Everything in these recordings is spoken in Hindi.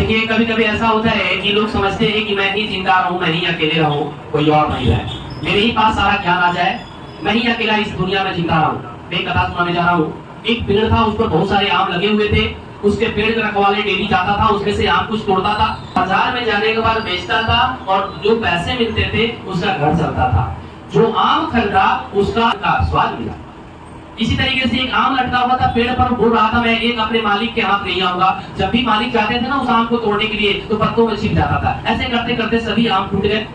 देखिए कभी कभी ऐसा होता है कि लोग समझते हैं कि मैं ही जिंदा रहूं, मैं ही अकेले रहूं, कोई और नहीं है, मेरे ही पास सारा ज्ञान आ जाए, मैं ही अकेला इस दुनिया में जिंदा रहूं। मैं कथा सुनाने जा रहा हूँ। एक पेड़ था, उस पर बहुत सारे आम लगे हुए थे। उसके पेड़ के रखवाले डेली जाता था, उसमें से आम कुछ तोड़ता था, बाजार में जाने के बाद बेचता था और जो पैसे मिलते थे उसका घर चलता था। जो आम खरीदा उसका स्वाद मिला। इसी तरीके से एक आम लटका हुआ था पेड़ पर, बोल रहा था मैं एक अपने मालिक के हाथ नहीं आऊंगा। जब भी मालिक जाते थे ना उस आम को तोड़ने के लिए तो पत्तों में छिप जाता था। ऐसे करते करते सभी आम टूट गए।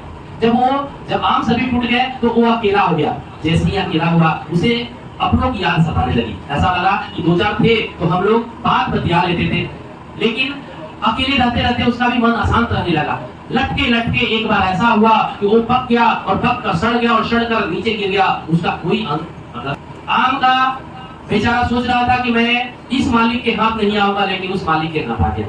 जब आम सभी टूट गए तो वो अकेला हो गया। जैसे ही अकेला हुआ उसे अपनों की याद सताने लगी। ऐसा लगा कि दो चार थे तो हम लोग बात बतिया लेते थे, लेकिन अकेले रहते रहते उसका भी मन अशांत रहने लगा। लटके लटके एक बार ऐसा हुआ कि वो पक गया और पक कर सड़ गया और सड़ कर नीचे गिर गया। उसका कोई अंत मतलब आम का बेचारा सोच रहा था कि मैं इस मालिक के हाथ नहीं आऊंगा, लेकिन उस मालिक के हाथ आ गया।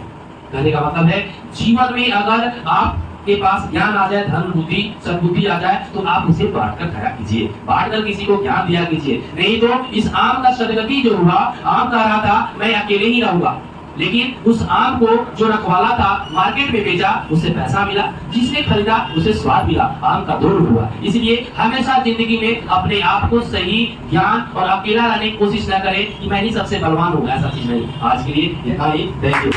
कहने का मतलब है जीवन में अगर आपके पास ज्ञान आ जाए, धन बुद्धि सद्बुद्धि आ जाए तो आप उसे बांट कर खाया कीजिए, बांट कर किसी को ज्ञान दिया कीजिए। नहीं तो इस आम का सदगति जो हुआ, आम कह रहा था मैं अकेले ही रहूंगा, लेकिन उस आम को जो रखवाला था मार्केट में बेचा, उसे पैसा मिला, जिसने खरीदा उसे स्वाद मिला, आम का दौर हुआ। इसलिए हमेशा जिंदगी में अपने आप को सही ज्ञान और अकेला रहने की कोशिश न करें कि मैं ही सबसे बलवान हूँ, ऐसा चीज नहीं। आज के लिए इतना ही, थैंक यू।